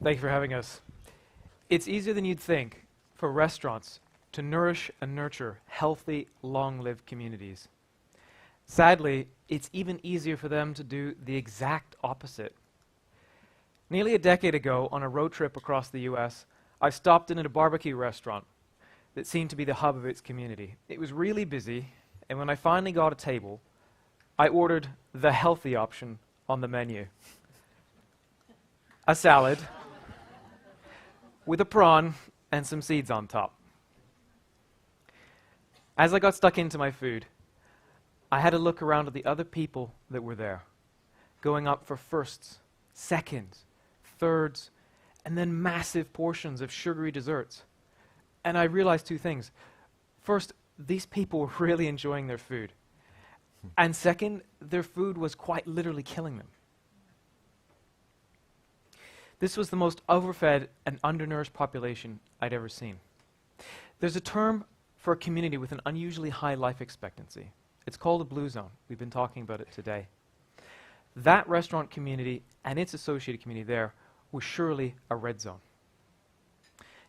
Thank you for having us. It's easier than you'd think for restaurants to nourish and nurture healthy, long-lived communities. Sadly, it's even easier for them to do the exact opposite. Nearly a decade ago, on a road trip across the US, I stopped in at a barbecue restaurant that seemed to be the hub of its community. It was really busy, and when I finally got a table, I ordered the healthy option on the menu. A salad with a prawn and some seeds on top. As I got stuck into my food, I had a look around at the other people that were there, going up for firsts, seconds, thirds, and then massive portions of sugary desserts. And I realized two things. First, these people were really enjoying their food. And second, their food was quite literally killing them. This was the most overfed and undernourished population I'd ever seen. There's a term for a community with an unusually high life expectancy. It's called a blue zone. We've been talking about it today. That restaurant community and its associated community there was surely a red zone.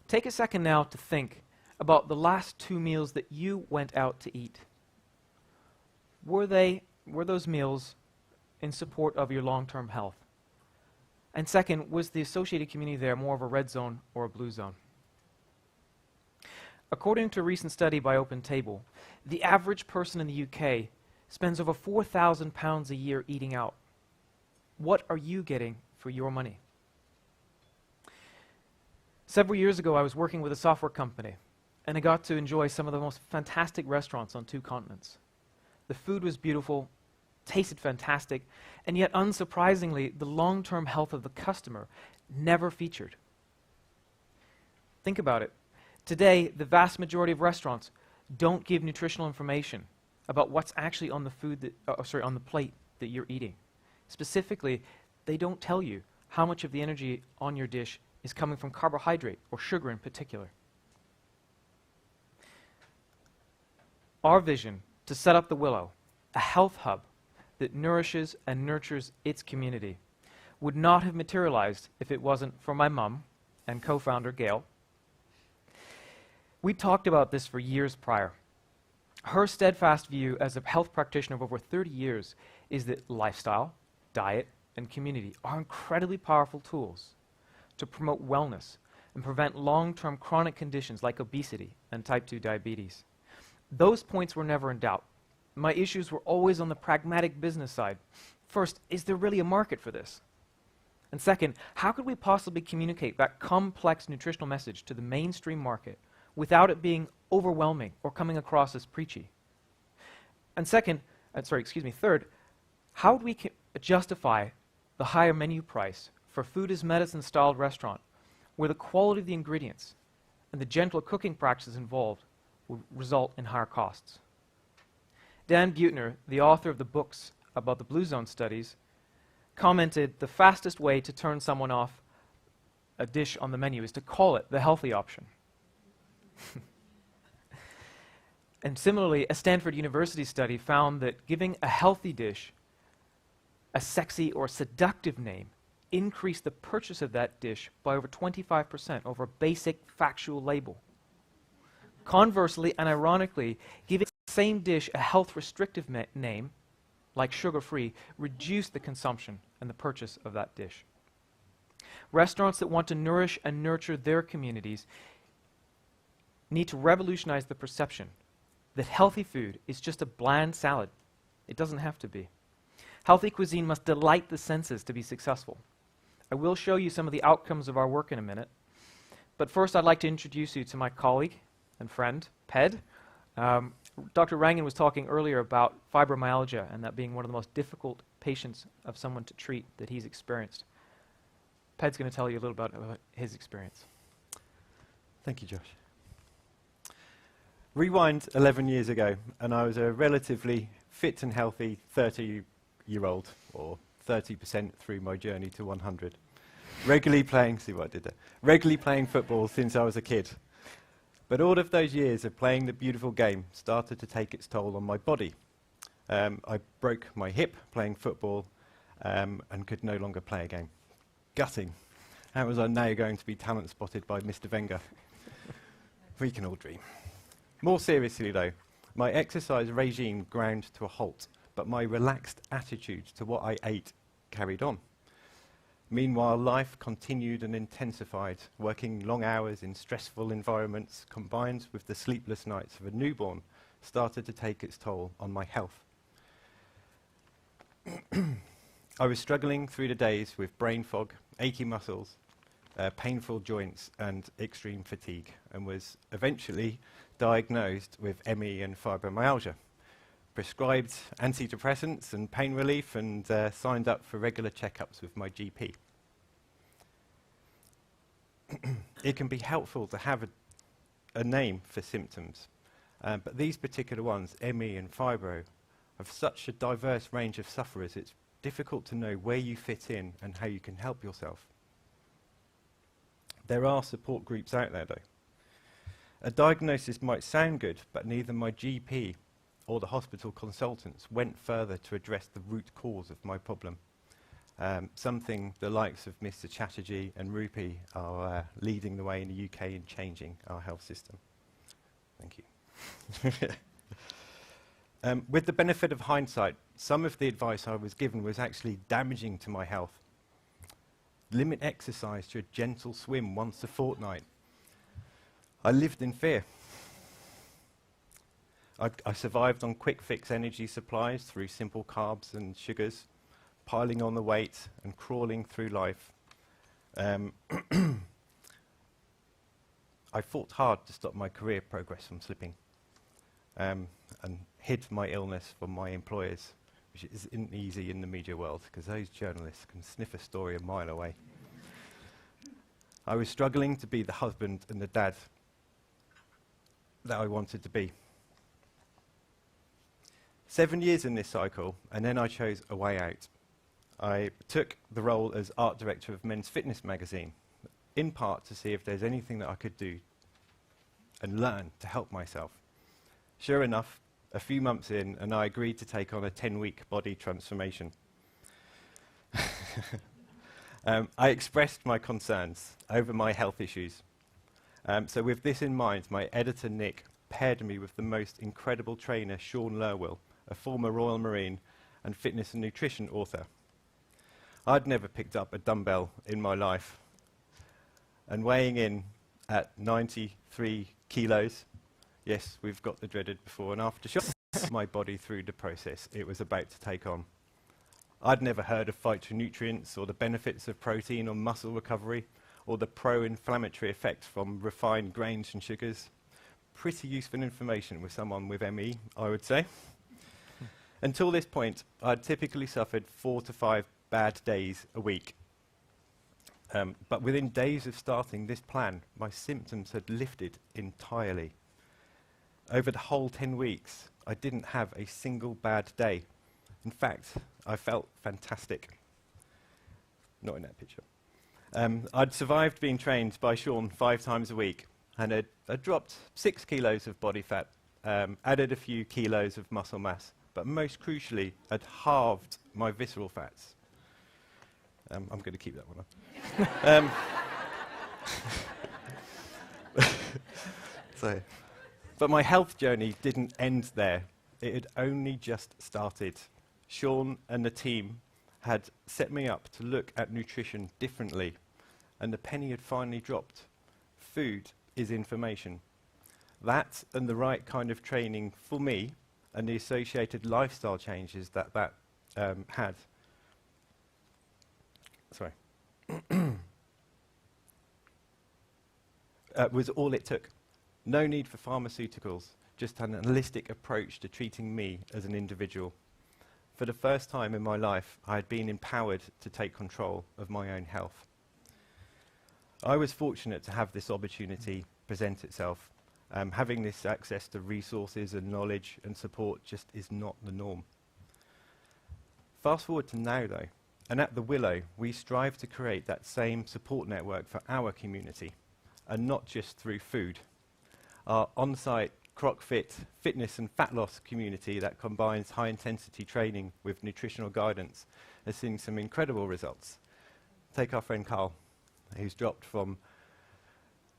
Take a second now to think about the last 2 meals that you went out to eat. Were those meals in support of your long-term health? And second, was the associated community there more of a red zone or a blue zone? According to a recent study by Open Table, the average person in the UK spends over £4,000 a year eating out. What are you getting for your money? Several years ago, I was working with a software company, and I got to enjoy some of the most fantastic restaurants on 2 continents. The food was beautiful, tasted fantastic, and yet unsurprisingly, the long-term health of the customer never featured. Think about it. Today, the vast majority of restaurants don't give nutritional information about what's actually on the food on the plate that you're eating. Specifically, they don't tell you how much of the energy on your dish is coming from carbohydrate or sugar in particular. Our vision to set up the Willow, a health hub that nourishes and nurtures its community, would not have materialized if it wasn't for my mum and co-founder Gail. We talked about this for years prior. Her steadfast view as a health practitioner of over 30 years is that lifestyle, diet, and community are incredibly powerful tools to promote wellness and prevent long-term chronic conditions like obesity and type 2 diabetes. Those points were never in doubt. My issues were always on the pragmatic business side. First, is there really a market for this? And second, how could we possibly communicate that complex nutritional message to the mainstream market without it being overwhelming or coming across as preachy? And third, how would we justify the higher menu price for food as medicine styled restaurant where the quality of the ingredients and the gentle cooking practices involved would result in higher costs? Dan Buettner, the author of the books about the Blue Zone studies, commented the fastest way to turn someone off a dish on the menu is to call it the healthy option. And similarly, a Stanford University study found that giving a healthy dish a sexy or seductive name increased the purchase of that dish by over 25% over a basic factual label. Conversely and ironically, giving the same dish a health restrictive name, like sugar-free, reduced the consumption and the purchase of that dish. Restaurants that want to nourish and nurture their communities need to revolutionize the perception that healthy food is just a bland salad. It doesn't have to be. Healthy cuisine must delight the senses to be successful. I will show you some of the outcomes of our work in a minute, but first I'd like to introduce you to my colleague and friend, Ped. Dr. Rangan was talking earlier about fibromyalgia and that being one of the most difficult patients of someone to treat that he's experienced. Ped's going to tell you a little about his experience. Thank you, Josh. Rewind 11 years ago, and I was a relatively fit and healthy 30-year-old, or 30% through my journey to 100. Regularly playing football since I was a kid. But all of those years of playing the beautiful game started to take its toll on my body. I broke my hip playing football and could no longer play a game. Gutting. How was I now going to be talent spotted by Mr. Wenger? We can all dream. More seriously though, my exercise regime ground to a halt, but my relaxed attitude to what I ate carried on. Meanwhile, life continued and intensified, working long hours in stressful environments combined with the sleepless nights of a newborn started to take its toll on my health. I was struggling through the days with brain fog, achy muscles, painful joints and extreme fatigue, and was eventually diagnosed with ME and fibromyalgia, prescribed antidepressants and pain relief, and signed up for regular checkups with my GP. It can be helpful to have a name for symptoms, but these particular ones, ME and fibro, have such a diverse range of sufferers, it's difficult to know where you fit in and how you can help yourself. There are support groups out there though. A diagnosis might sound good, but neither my GP or the hospital consultants went further to address the root cause of my problem. Something the likes of Mr. Chatterjee and Rupi are leading the way in the UK in changing our health system. Thank you. With the benefit of hindsight, some of the advice I was given was actually damaging to my health. Limit exercise to a gentle swim once a fortnight. I lived in fear. I survived on quick fix energy supplies through simple carbs and sugars, piling on the weight and crawling through life. I fought hard to stop my career progress from slipping, and hid my illness from my employers, which isn't easy in the media world, because those journalists can sniff a story a mile away. I was struggling to be the husband and the dad that I wanted to be. 7 years in this cycle, and then I chose a way out. I took the role as art director of Men's Fitness magazine, in part to see if there's anything that I could do and learn to help myself. Sure enough, a few months in, and I agreed to take on a 10-week body transformation. I expressed my concerns over my health issues. So with this in mind, my editor, Nick, paired me with the most incredible trainer, Sean Lerwill, a former Royal Marine and fitness and nutrition author. I'd never picked up a dumbbell in my life. And weighing in at 93 kilos, yes, we've got the dreaded before and after shot, my body through the process it was about to take on. I'd never heard of phytonutrients or the benefits of protein on muscle recovery or the pro-inflammatory effect from refined grains and sugars. Pretty useful information with someone with ME, I would say. Until this point, I'd typically suffered 4 to 5 bad days a week. But within days of starting this plan, my symptoms had lifted entirely. Over the whole 10 weeks, I didn't have a single bad day. In fact, I felt fantastic. Not in that picture. I'd survived being trained by Sean 5 times a week, and I'd dropped 6 kilos of body fat, added a few kilos of muscle mass, but most crucially, I'd halved my visceral fats. I'm going to keep that one up. But my health journey didn't end there. It had only just started. Sean and the team had set me up to look at nutrition differently, and the penny had finally dropped. Food is information. That and the right kind of training for me and the associated lifestyle changes that had. Sorry. Was all it took. No need for pharmaceuticals, just an holistic approach to treating me as an individual. For the first time in my life, I had been empowered to take control of my own health. I was fortunate to have this opportunity present itself. Having this access to resources and knowledge and support just is not the norm. Fast forward to now though, and at the Willow, we strive to create that same support network for our community, and not just through food. Our on-site CrocFit fitness and fat loss community that combines high-intensity training with nutritional guidance has seen some incredible results. Take our friend Carl. who's dropped from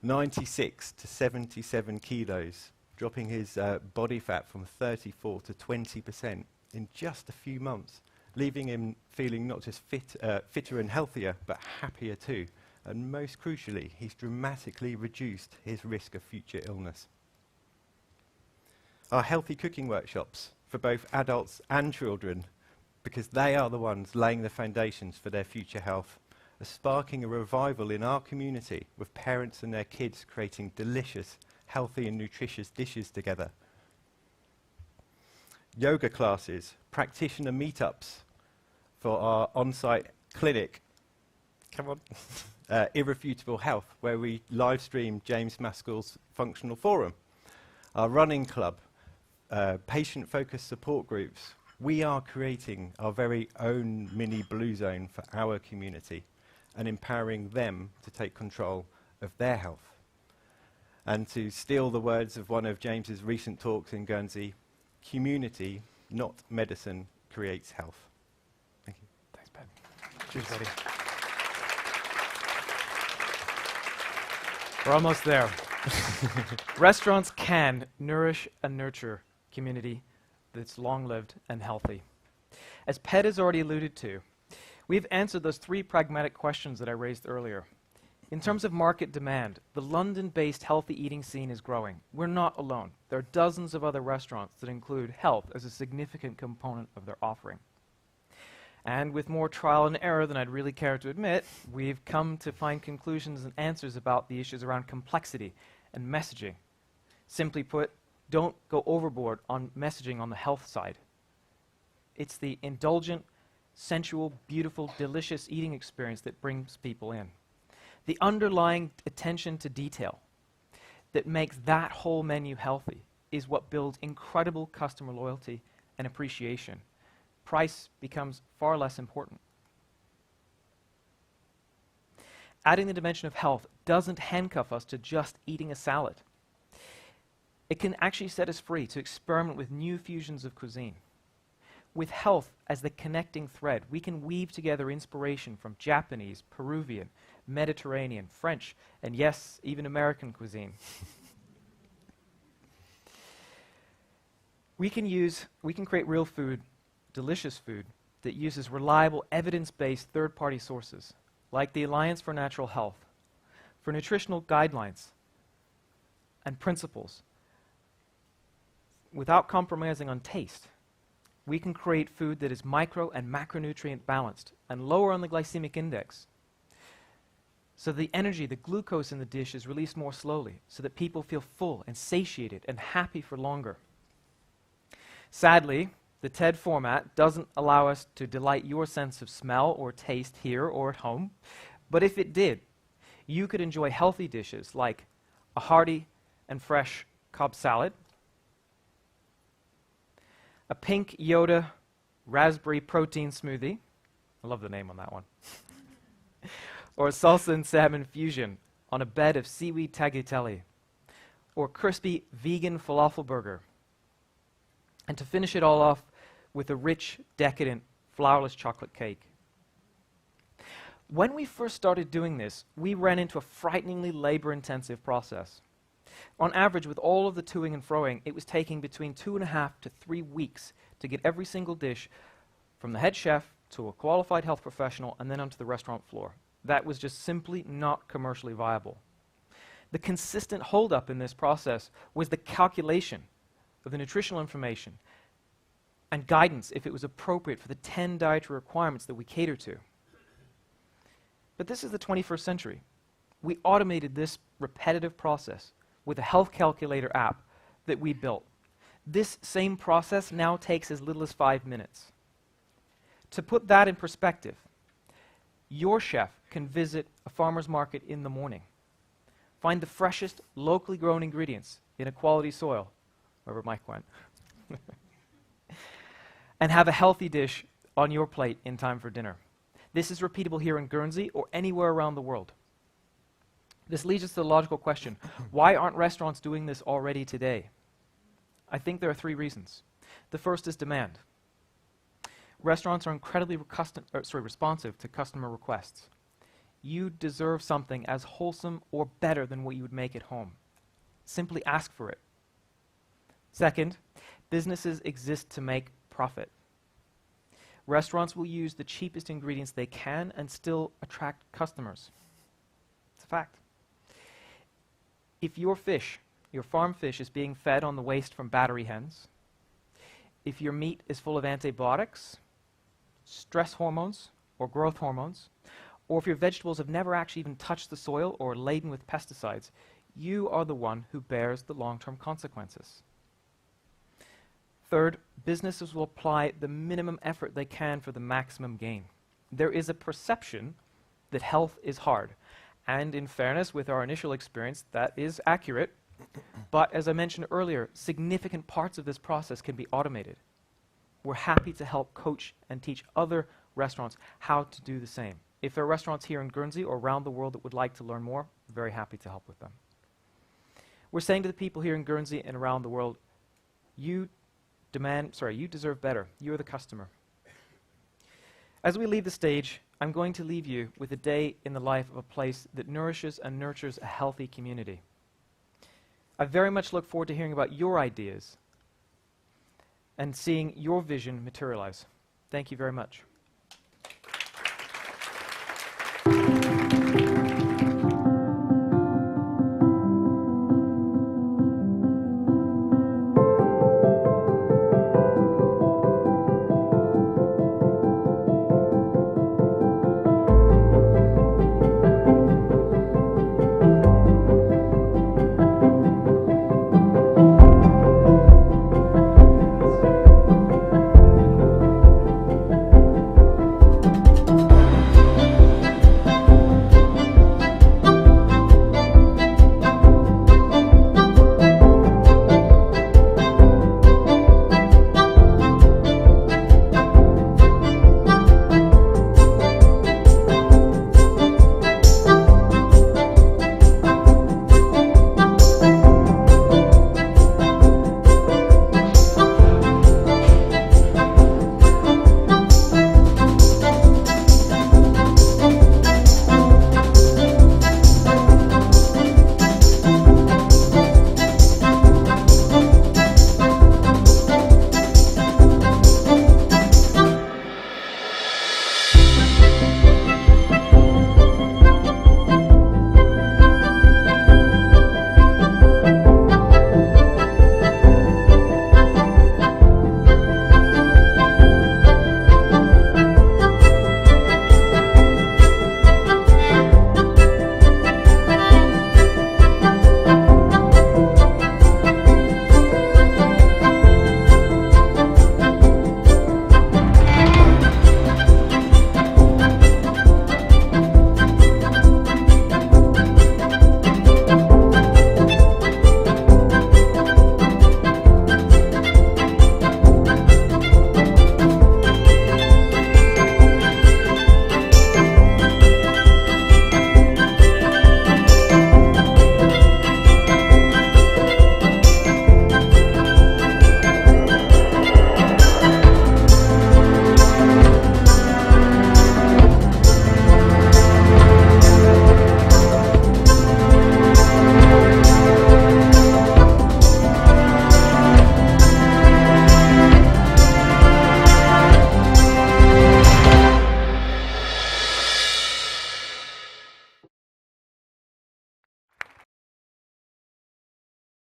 96 to 77 kilos, dropping his body fat from 34 to 20% in just a few months, leaving him feeling not just fitter and healthier, but happier too. And most crucially, he's dramatically reduced his risk of future illness. Our healthy cooking workshops for both adults and children, because they are the ones laying the foundations for their future health, are sparking a revival in our community, with parents and their kids creating delicious, healthy and nutritious dishes together. Yoga classes, practitioner meetups for our on-site clinic. Come on. Irrefutable Health, where we live stream James Maskell's functional forum. Our running club, patient-focused support groups. We are creating our very own mini blue zone for our community and empowering them to take control of their health. And to steal the words of one of James's recent talks in Guernsey, community, not medicine, creates health. Thank you. Thanks, Ped. Cheers, buddy. We're almost there. Restaurants can nourish and nurture community that's long-lived and healthy. As Ped has already alluded to, we've answered those three pragmatic questions that I raised earlier. In terms of market demand, the London-based healthy eating scene is growing. We're not alone. There are dozens of other restaurants that include health as a significant component of their offering. And with more trial and error than I'd really care to admit, we've come to find conclusions and answers about the issues around complexity and messaging. Simply put, don't go overboard on messaging on the health side. It's the indulgent, sensual, beautiful, delicious eating experience that brings people in. The underlying attention to detail that makes that whole menu healthy is what builds incredible customer loyalty and appreciation. Price becomes far less important. Adding the dimension of health doesn't handcuff us to just eating a salad. It can actually set us free to experiment with new fusions of cuisine. With health as the connecting thread, we can weave together inspiration from Japanese, Peruvian, Mediterranean, French, and yes, even American cuisine. We can create real food, delicious food, that uses reliable, evidence-based third-party sources, like the Alliance for Natural Health, for nutritional guidelines and principles. Without compromising on taste, we can create food that is micro and macronutrient balanced and lower on the glycemic index. So the energy, the glucose in the dish is released more slowly, so that people feel full and satiated and happy for longer. Sadly, the TED format doesn't allow us to delight your sense of smell or taste here or at home, but if it did, you could enjoy healthy dishes like a hearty and fresh Cobb salad, a pink Yoda raspberry protein smoothie, I love the name on that one, or a salsa and salmon fusion on a bed of seaweed tagliatelle, or crispy vegan falafel burger. And to finish it all off with a rich, decadent, flourless chocolate cake. When we first started doing this, we ran into a frighteningly labor-intensive process. On average, with all of the toing and froing, it was taking between 2.5 to 3 weeks to get every single dish from the head chef to a qualified health professional and then onto the restaurant floor. That was just simply not commercially viable. The consistent holdup in this process was the calculation of the nutritional information and guidance if it was appropriate for the 10 dietary requirements that we cater to. But this is the 21st century. We automated this repetitive process with a health calculator app that we built. This same process now takes as little as 5 minutes. To put that in perspective, your chef can visit a farmer's market in the morning, find the freshest, locally grown ingredients in a quality soil, wherever Mike went, and have a healthy dish on your plate in time for dinner. This is repeatable here in Guernsey or anywhere around the world. This leads us to the logical question, why aren't restaurants doing this already today? I think there are 3 reasons. The first is demand. Restaurants are incredibly responsive to customer requests. You deserve something as wholesome or better than what you would make at home. Simply ask for it. Second, businesses exist to make profit. Restaurants will use the cheapest ingredients they can and still attract customers. It's a fact. If your fish, your farm fish, is being fed on the waste from battery hens, if your meat is full of antibiotics, stress hormones, or growth hormones, or if your vegetables have never actually even touched the soil or are laden with pesticides, you are the one who bears the long-term consequences. Third, businesses will apply the minimum effort they can for the maximum gain. There is a perception that health is hard, and in fairness, with our initial experience, that is accurate, but as I mentioned earlier, significant parts of this process can be automated. We're happy to help coach and teach other restaurants how to do the same. If there are restaurants here in Guernsey or around the world that would like to learn more, very happy to help with them. We're saying to the people here in Guernsey and around the world, you deserve better. You are the customer. As we leave the stage, I'm going to leave you with a day in the life of a place that nourishes and nurtures a healthy community. I very much look forward to hearing about your ideas and seeing your vision materialize. Thank you very much.